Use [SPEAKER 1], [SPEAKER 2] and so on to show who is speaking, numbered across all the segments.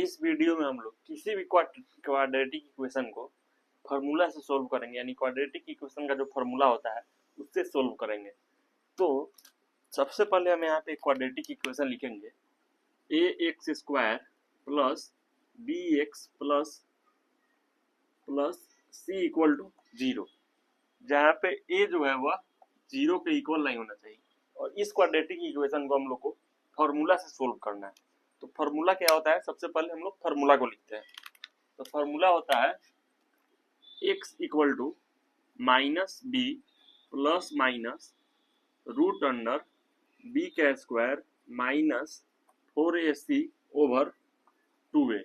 [SPEAKER 1] इस वीडियो में हम लोग किसी भी क्वाड्रेटिक इक्वेशन को फार्मूला से सोल्व करेंगे, यानी क्वाड्रेटिक इक्वेशन का जो फार्मूला होता है उससे सोल्व करेंगे। तो सबसे पहले हम यहाँ पे क्वाड्रेटिक इक्वेशन लिखेंगे ax square plus bx plus c equal to 0, जहाँ पे a जो है वह 0 के इक्वल नहीं होना चाहिए। और इस क्वाड्रेटिक इक्वेशन को हम लोग को फार्मूला से सोल्व करना है। तो फार्मूला क्या होता है, सबसे पहले हम लोग फार्मूला को लिखते हैं। तो फार्मूला होता है x equal to minus b plus minus root under b का square minus 4ac over 2a।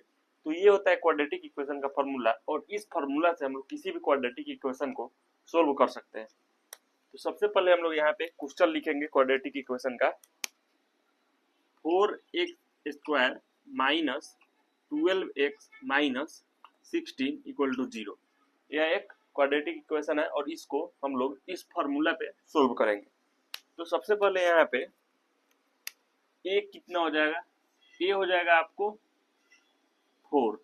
[SPEAKER 1] तो ये होता है क्वाड्रेटिक इक्वेशन का फार्मूला, और इस फार्मूला से हम लोग किसी भी क्वाड्रेटिक इक्वेशन को सोल्व कर सकते हैं। तो सबसे पहले हम लोग यहाँ पे क्वेश्चन लिखेंगे क्वाड्रेटिक इक्वेशन का 4x square minus 12x minus 16 equal to 0। यह एक क्वाड्रेटिक इक्वेशन है और इसको हम लोग इस फार्मूला पे सोल्व करेंगे। तो सबसे पहले यहाँ पे a कितना हो जाएगा, a हो जाएगा आपको 4,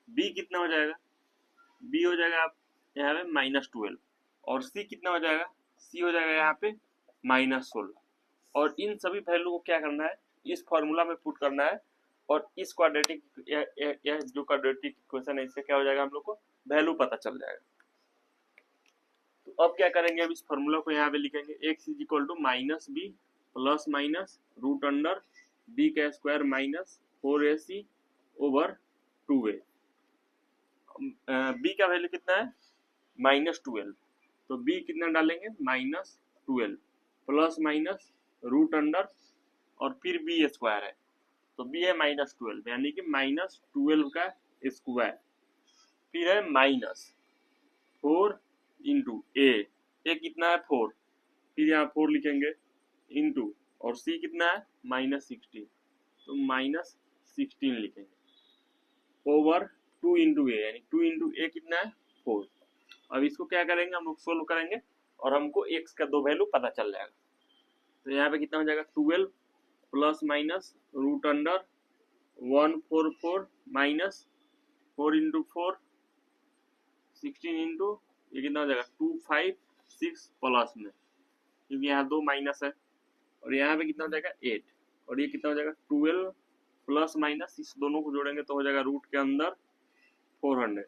[SPEAKER 1] b कितना हो जाएगा, b हो जाएगा आप यहाँ पे -12, और c कितना हो जाएगा, c हो जाएगा यहाँ पे -16। और इन सभी वैल्यू को क्या करना है, इस फार्मूला में पुट करना है, और इस क्वाड्रेटिक यह जो क्वाड्रेटिक इक्वेशन है इससे क्या हो जाएगा, हम लोग को वैल्यू पता चल जाएगा। तो अब क्या करेंगे, अब इस फार्मूला को यहाँ पे लिखेंगे x is equal to minus b plus minus root under b का square minus 4ac over 2a। b का वैल्यू कितना है, -12, तो b कितना डालेंगे, -12 प्लस माइनस रूट अंडर और फिर बी स्क्वायर है, तो बी है -12, यानी कि -12 का स्क्वायर, फिर है -4 इंटू ए कितना है 4, फिर यहाँ 4 लिखेंगे इंटू, और सी कितना है -16, तो -16 लिखेंगे ओवर 2 इंटू ए, यानी 2 इंटू ए कितना है 4। अब इसको क्या करेंगे, हम लोग सोल्व करेंगे और हमको x का दो वैल्यू पता चल जाएगा। तो यहाँ पे कितना हो जाएगा, 12 plus minus root under 144 minus 4 into 4 16 into ये कितना हो जाएगा 256 प्लस में, क्योंकि यहाँ दो माइनस है, और यहाँ पे कितना हो जाएगा 8, और ये कितना हो जाएगा 12 प्लस माइनस, इस दोनों को जोड़ेंगे तो हो जाएगा रूट के अंदर 400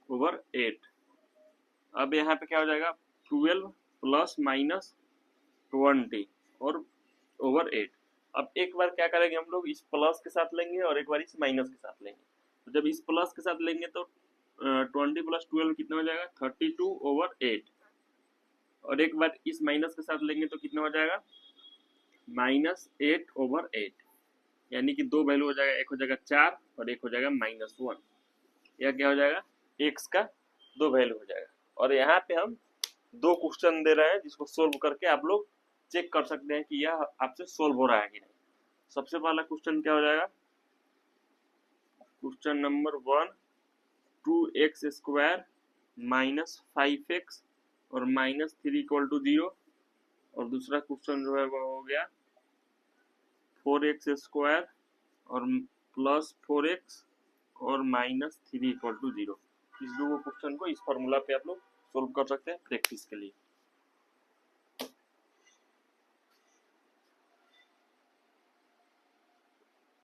[SPEAKER 1] ओवर 8। अब यहाँ पे क्या हो जाएगा 12 प्लस माइनस 20 और ओवर 8। अब एक बार क्या करेंगे, हम लोग इस प्लस के साथ लेंगे और एक बार इस माइनस के साथ लेंगे। तो जब इस प्लस के साथ लेंगे तो 20 प्लस 12 कितना हो जाएगा 32 ओवर 8, और एक बार इस माइनस के साथ लेंगे तो कितना हो जाएगा -8 ओवर 8, यानी कि दो वैल्यू हो जाएगा, एक हो जाएगा 4 और एक हो जाएगा -1। यह क्या हो जाएगा, x का दो वैल्यू हो जाएगा। और यहाँ पे हम दो क्वेश्चन दे रहे हैं जिसको सोल्व करके आप लोग चेक कर सकते हैं कि यह आपसे सोल्व हो रहा है कि नहीं। सबसे पहला क्वेश्चन क्या हो जाएगा, question number 1 2x square minus 5x और -3 इक्वल टू 0, और दूसरा क्वेश्चन जो है वो हो गया 4x स्क्वायर और प्लस 4x और -3 इक्वल टू 0। इस दो क्वेश्चन को इस फॉर्मूला पे आप लोग सोल्व कर सकते हैं प्रैक्टिस के लिए।